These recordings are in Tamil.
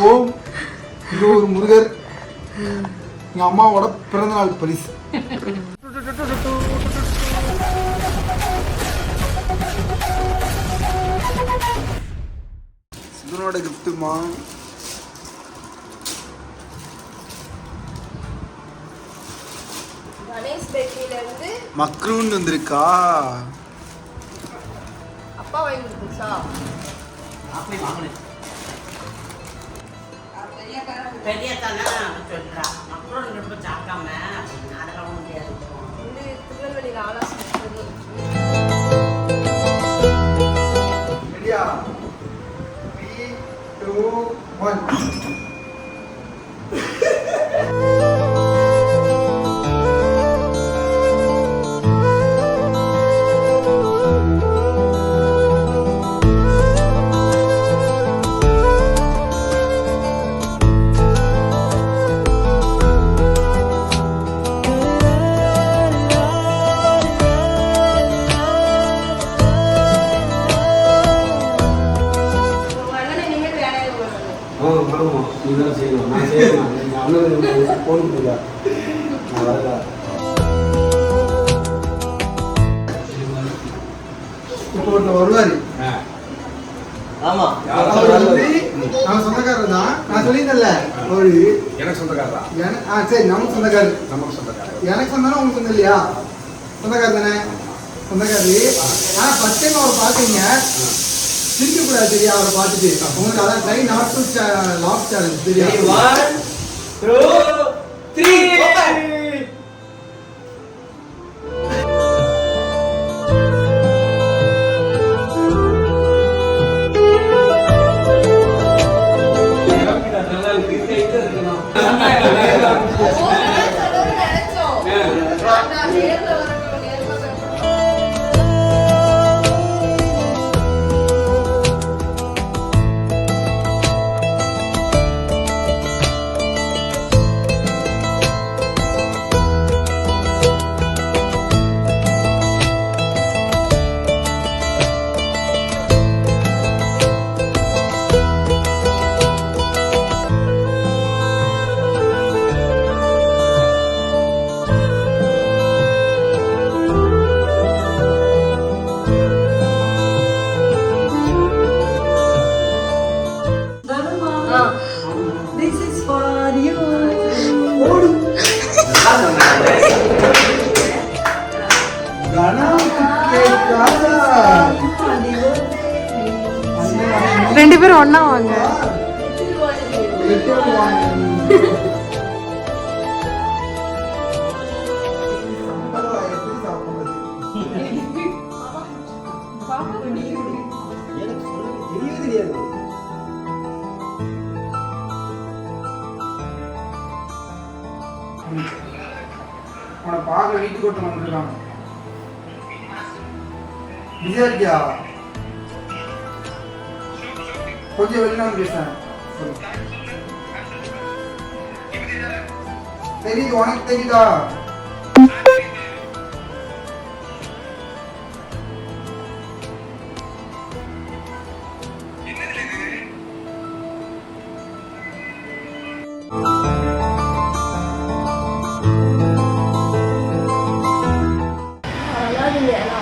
ஓம். இது ஒரு முருகர் எங்கள் அம்மாவோட பிறந்தநாள் பரிசு. சிவனோட கிஃப்ட்டுமா. கணேஷ் பேக்கரியில இருந்து மக்ரூன் வந்திருக்கா. அப்பா வாங்கி கொடுத்தா அப்படி வாங்கினேன். பெரிய தானே சொல்றா. அப்புறம் ரொம்ப சாப்பிடாம அதெல்லாம் முடியாது. வந்து திருநெல்வேலியில் ஆலோசனை பண்ணி ரெடியா? 3, 2, 1. இப்போ ஒருத்தர் வருவாரு. ஆமா நான் சொந்தக்காரர் தான். நான் சொல்லியிருந்தேன்ல ஒரு எனக்கு சொந்தக்காரரா? சரி நமக்கு சொந்தக்காரர். நமக்கு சொந்தக்காரர். எனக்கு சொந்தானே உங்களுக்கு சொந்தம் இல்லையா? சொந்தக்காரர் தானே? சொந்தக்காரரு. ஆனால் ஃபர்ஸ்ட் டைம் அவர் பார்த்தீங்க சிரிக்கக்கூடாது சரியா? அவரை பார்த்துட்டு உங்களுக்கு அதான் try not to log challenge சரியா? 1, 2, 3. ரெண்டு பேரும் ஒண்ணா வாங்க. அவனை பார்க்க வீட்டுக்கு ஒருத்தன் வந்துருக்கான். பிஸியா இருக்கியா? கொஞ்சம் வெளியில வந்து பேசுறேன். தெரியுது உனக்கு தெரியுதா?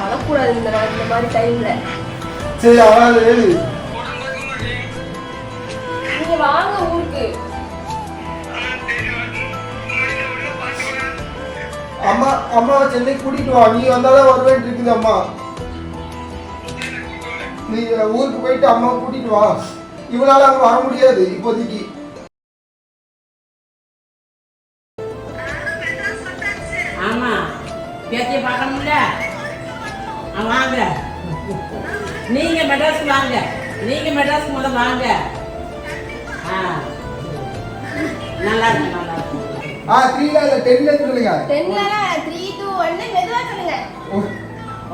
அழக்கூடாது இந்த மாதிரி டைம்ல. சரி அவ்வளவு நீங்க வாங்க ஊருக்கு. அம்மாவை சென்னை கூட்டிட்டு வா. நீ வந்தாலும் வருவேன் இருக்குது அம்மா. நீ ஊருக்கு போயிட்டு அம்மாவை கூட்டிட்டு வா. இவளால அங்க வர முடியாது இப்போதைக்கு. ஆமா பேத்திய பார்க்க முடியல. வாங்க நீங்க மெட்ராஸ் வாங்க. நீங்க மெட்ராஸ் முதல்ல வாங்க. நல்லா இருக்கு நல்லா இருக்கு. 3ல இல்ல 10ல சொல்லுங்க. 10ல 3 2 1 மெதுவா சொல்லுங்க.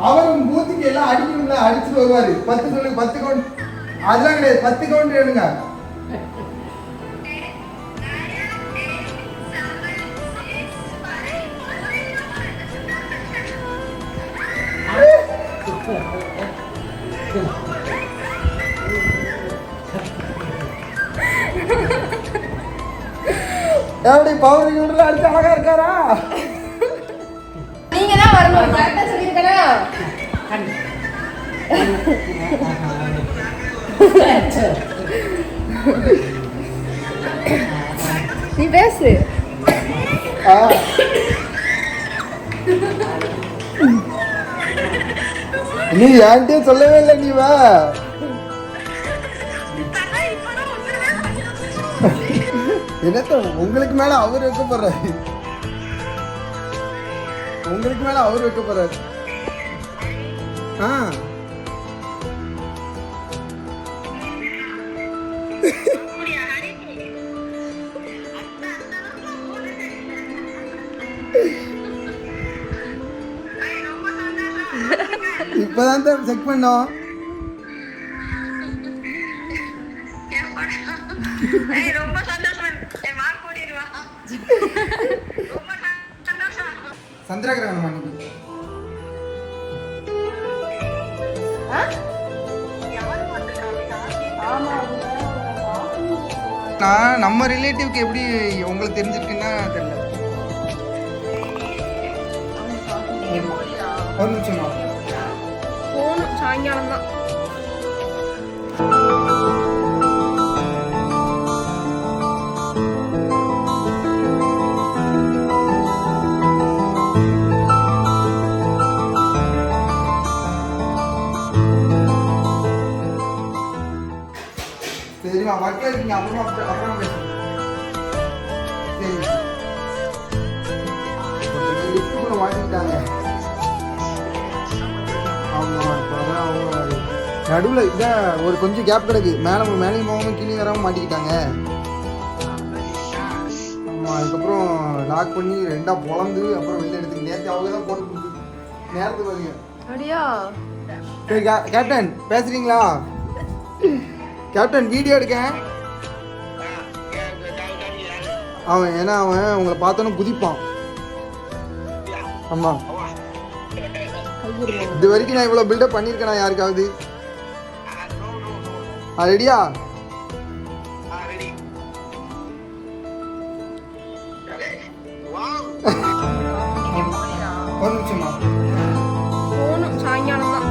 அவர் மூத்திக்கு எல்லாம் அடிக்கணும்ல, அடிச்சுட்டு வருவாரு. 10 சொல்லுங்க. 10 கவுண்ட் அதெல்லாம் கிடையாது. 10 கவுண்ட் வேணுங்க. Ha ha ha. எப்படி பவுடர் கிவுடர் அடிச்சு அழகா இருக்காரா? நீங்க தான் வரணும். கரெக்டா சொல்லிருக்கேனா? நீ பேசு. நீ என்கிட்டயே சொல்லவே இல்லை. நீ வா. என்னத்த உங்களுக்கு மேல அவர் வைக்க போறாரு. உங்களுக்கு மேல அவர் வைக்க போறாரு. இப்பதான் செக் பண்ணோம். ரொம்ப சந்தோஷம். சந்திரகிரகணம் அன்னைக்கு நான் நம்ம ரிலேட்டிவ்க்கு எப்படி உங்களுக்கு தெரிஞ்சிருக்குன்னா தெரியல. ஒரு நிமிஷமா போகணும். சாயங்காலம் தான். சரிம்மா ஒர்க்கில் இருக்கீங்க. அப்புறம் பேசுங்க. சரி லிஃப்ட்டுக்குள்ள மாட்டிக்கிட்டாங்க. ஆமாம் இப்போதான் அவங்க நடுவில் இதான் ஒரு கொஞ்சம் கேப் கிடக்கு. மேலேயும் போகாமல் கீழே வராமல் மாட்டிக்கிட்டாங்க. ஆமாம் அதுக்கப்புறம் லாக் பண்ணி ரெண்டாக பொழந்து அப்புறம் வெளில எடுத்துக்கு நேற்று அவங்க தான் போட்டு கொடுத்து நேரத்துக்கு வருங்க. அப்படியா? சரி கேப்டன் பேசுறீங்களா? கேப்டன் வீடியோ எடுக்கேன். அவன் ஏன்னா அவன் உங்களை பார்த்தோன்னு குதிப்பான். ஆமாம் இது வரைக்கும் நான் இவ்வளோ பில்டப் பண்ணியிருக்கேனா யாருக்காவது? ரெடியா? ஒரு நிமிஷமா போகணும். சாயங்காலம் தான்.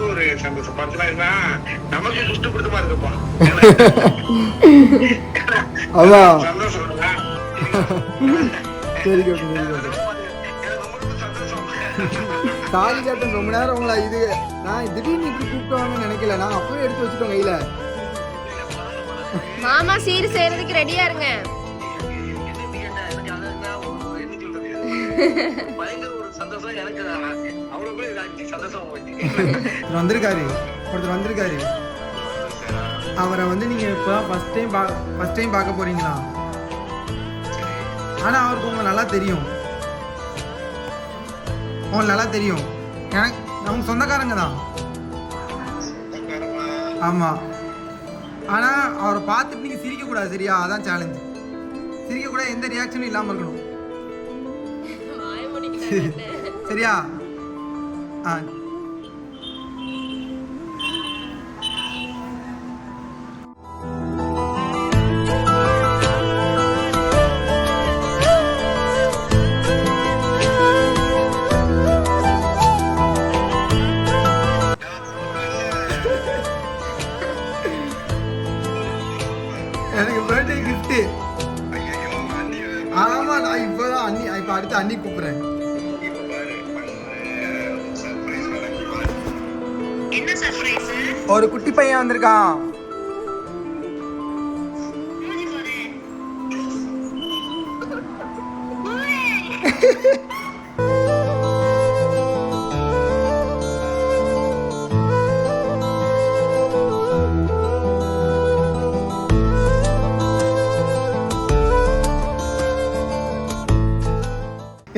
ஒரு சந்தோஷம் பஞ்சனா நமக்கு சுஷ்டு கொடுத்தமா இருக்கப்பா. அதான் சந்தோஷம். சரி கேப்டன் சாரி கேப்டன் ரொம்ப நேரம் உங்களா இது நான் திடீர்னு இப்படி கூப்பிட்டுவாங்கன்னு நினைக்கல. நான் அப்பவே எடுத்து வச்சுட்டோம் கையில. மாமா சீர் செய்யறதுக்கு ரெடியா இருங்க. வந்திருக்காரு ஒருத்தர் வந்திருக்காரு. அவரை வந்து நீங்க இப்பதான் ஃபர்ஸ்ட் டைம் பார்க்க போறீங்களா? ஆனா அவருக்கு உங்களுக்கு நல்லா தெரியும். உங்களுக்கு நல்லா தெரியும். எனக்கு அவங்க சொந்தக்காரங்க தான். ஆமா ஆனா அவரை பார்த்துட்டு நீங்க சிரிக்க கூடாது. சரியா? அதான் சேலஞ்ச். சிரிக்க கூட எந்த ரியாக்ஷனும் இல்லாம இருக்கணும். சரியா? எனக்கு பர்த்டே கிஃப்ட். ஆமா நான் இப்பதான் அடுத்து அண்ணி கூப்பிடுறேன். என்ன சர்ப்ரைஸ்? ஒரு குட்டி பையன் வந்திருக்கான்.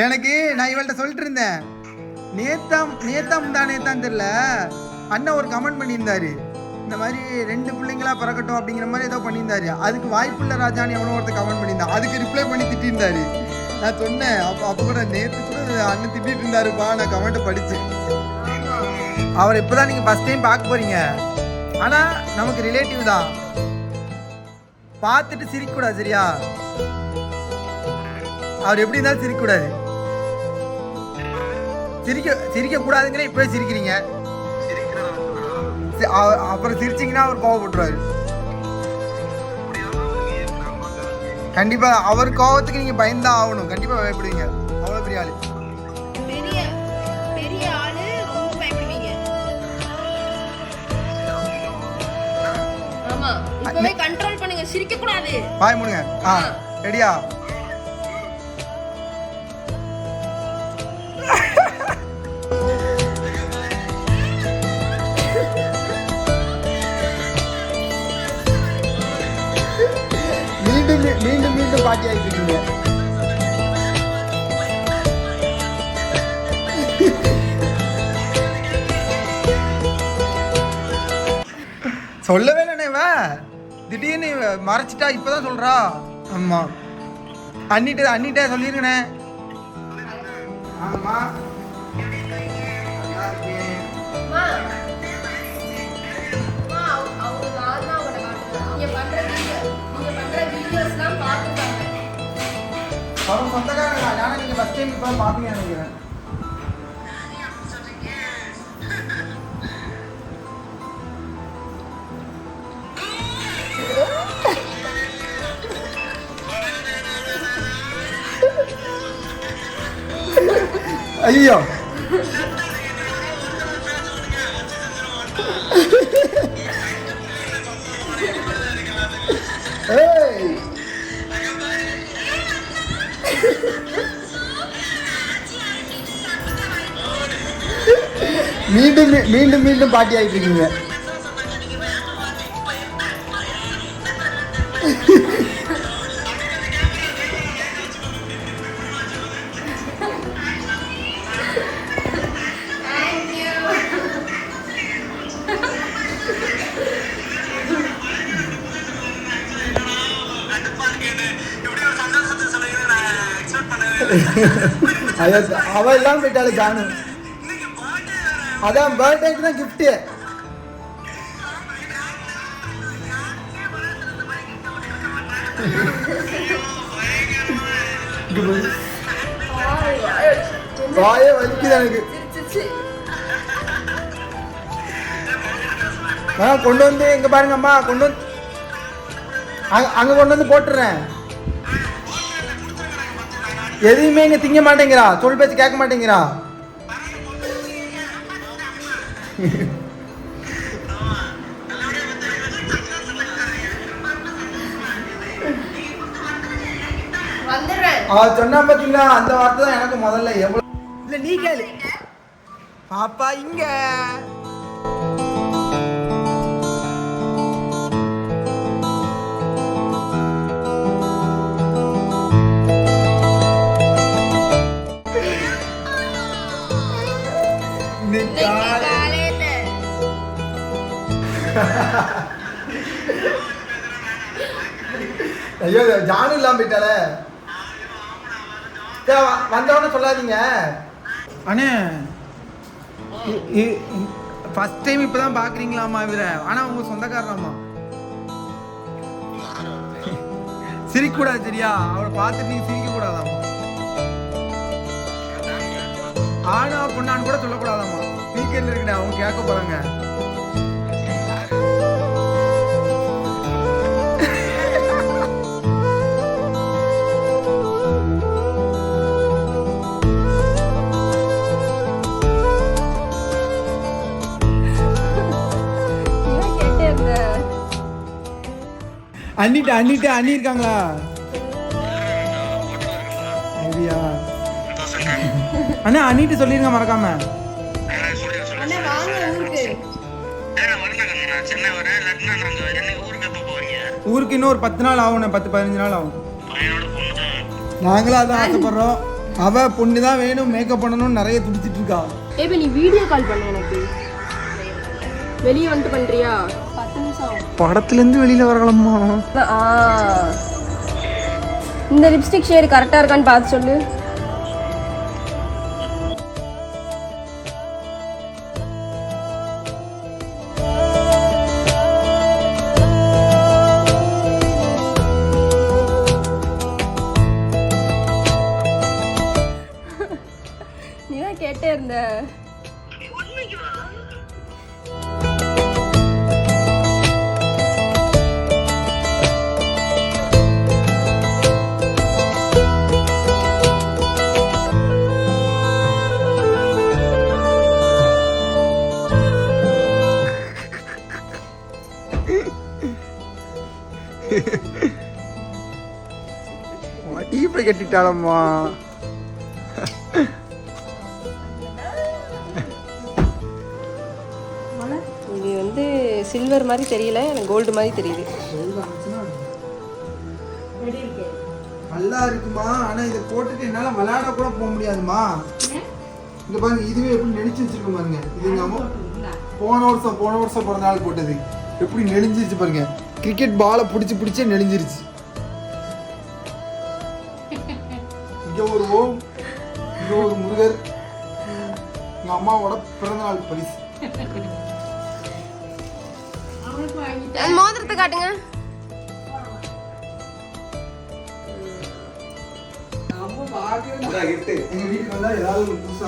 எனக்கு நான் இவள்கிட்ட சொல்லிட்டு இருந்தேன். நேத்தா முந்தா நேத்தான்னு தெரியல. அண்ணன் ஒரு கமெண்ட் பண்ணியிருந்தாரு. இந்த மாதிரி 2 பிள்ளைங்களா பிறக்கட்டும் அப்படிங்கிற மாதிரி ஏதோ பண்ணியிருந்தாரு. அதுக்கு வாய்ப்பு இல்லை ராஜான்னு எவனோ ஒருத்தர் கமெண்ட் பண்ணியிருந்தான். அதுக்கு ரிப்ளை பண்ணி திட்டிருந்தாரு. நான் சொன்னேன் அப்போ கூட நேற்று கூட அண்ணன் திட்டிட்டு இருந்தாருப்பா. நான் கமெண்ட்டை படித்தேன். அவர் இப்போ தான் நீங்கள் ஃபஸ்ட் டைம் பார்க்க போகிறீங்க. ஆனால் நமக்கு ரிலேட்டிவ் தான். பார்த்துட்டு சிரிக்கக்கூடாது சரியா? அவர் எப்படி இருந்தாலும் சிரிக்கக்கூடாது. சிரிக்கக்கூடாதுங்கிற இப்போவே சிரிக்கிறீங்க. அப்புறம் சிரிச்சிங்கன்னா அவர் கோவப்பட்டுருவாரு. கண்டிப்பாக அவர் கோவத்துக்கு நீங்கள் பயந்தான் ஆகணும். கண்டிப்பாக பயப்படுவீங்க. அவ்வளோ பெரிய ஆள். பெரிய பெரிய ஆளு ரொம்ப பயப்படுவீங்க. ஆமா இப்பவே கண்ட்ரோல் பண்ணுங்க. சிரிக்க கூடாது. பாய் மூடுங்க. ரெடியா? மீண்டும் மீண்டும் பாட்டி ஆகிட்டு இருக்கீங்க. சொல்லவே இல்லைண்ணே. திடீர்னு மறைச்சிட்டா இப்பதான் சொல்றா. ஆமா அண்ணிட்ட சொல்லிருங்கண்ணே. ஆமா அவங்க சொந்தக்காரங்க. ஆனால் நீங்கள் ஃபஸ்ட் டைம் இப்போ பார்ப்பீங்க நினைக்கிறேன். ஐயோ மீண்டும் மீண்டும் மீண்டும் பாட்டி ஆகிட்டு இருக்கீங்க. அவ எல்லாம் போயிட்டாலும் ஜானு. அதான் பர்த்டேக்கு தான் கிஃப்ட்டு. வாயே வலிக்குது எனக்கு. கொண்டு வந்து எங்க பாருங்க அம்மா. கொண்டு வந்து அங்க கொண்டு வந்து போட்டுறேன். எதையுமே இங்க திங்க மாட்டேங்கிறா. சொல் பேச்சு கேட்க மாட்டேங்கிறா. அவ சொன்னா பாத்தீங்களா, அந்த வார்த்தை தான் எனக்கு முதல்ல. எவ்வளவு இல்ல நீ கேளு பாப்பா. இங்க ஐயோ ஜானு இல்லாம போயிட்டாலே. வந்தவொடனே சொல்லாதீங்க அண்ணே. ஃபர்ஸ்ட் டைம் இப்பதான் பாக்குறீங்களாமா இவர? ஆனா உங்க சொந்தக்காரராமா. சிரிக்க கூடாது சரியா? அவரை பார்த்துட்டு நீங்க சிரிக்க கூடாதாமா. ஆனா பொண்ணான்னு கூட சொல்லக்கூடாதாமா. ஸ்பீக்கர்ல இருக்குடா, அவங்க கேட்க போறாங்க. அண்ணி இருக்காங்களா? ஐயா அண்ணா அண்ணிட்டு சொல்லிருங்க மறக்காம. ஊருக்கு இன்னும் ஒரு 10 நாள் ஆகும். 10-15 நாள் ஆகும். நாங்களும் அதான் ஆசைப்படுறோம். அவ பொண்ணு தான் வேணும், மேக்கப் பண்ணணும்னு நிறைய துடிச்சிட்டு இருக்கா. நீ வீடியோ கால் பண்ண எனக்கு. வெளியே வந்துட்டு பண்றியா 10 நிமிஷம் படத்துல இருந்து வெளியில வரலாமா? இந்த லிப்ஸ்டிக் ஷேட் கரெக்டா இருக்கான்னு பார்த்து சொல்லு. நீதான் கேட்டே இருந்த. டீப்பை கட்டிட்டாளம்மா. இது வந்து சில்வர் மாதிரி தெரியல, எனக்கு கோல்டு மாதிரி தெரியுது. நல்லா இருக்குமா? ஆனா இதை போட்டுட்டு என்னால விளையாட கூட போக முடியாதுமா. இங்க பாருங்க, இதுவே எப்படி நெளிச்சு வச்சிருக்க பாருங்க. இது எங்க அம்மா போன வருஷம் பிறந்த நாள் போட்டது. எப்படி நெளிஞ்சிருச்சு பாருங்க. கிரிக்கெட் பாலை பிடிச்சே நெளிஞ்சிருச்சு. இங்க ஒரு ஓம், இங்க ஒரு முருகர். எங்க அம்மாவோட பிறந்தநாள் பரிசு. மோதிரத்தை காட்டுங்க. எங்க வீட்டுக்கு வந்தா ஏதாவது ஒரு புதுசா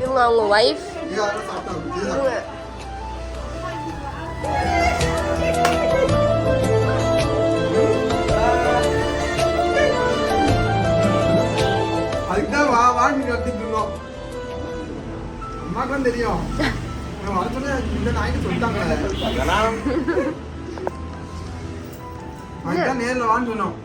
இவங்க அவங்க வைஃப். அதுக்குதான் வாங்கி கட்டிட்டு இருந்தோம். அம்மாக்கும் தெரியும். இந்த நாய்க்கு சொல்லிட்டாங்களே, அதுதான் நேர்ல வாங்கி சொன்னோம்.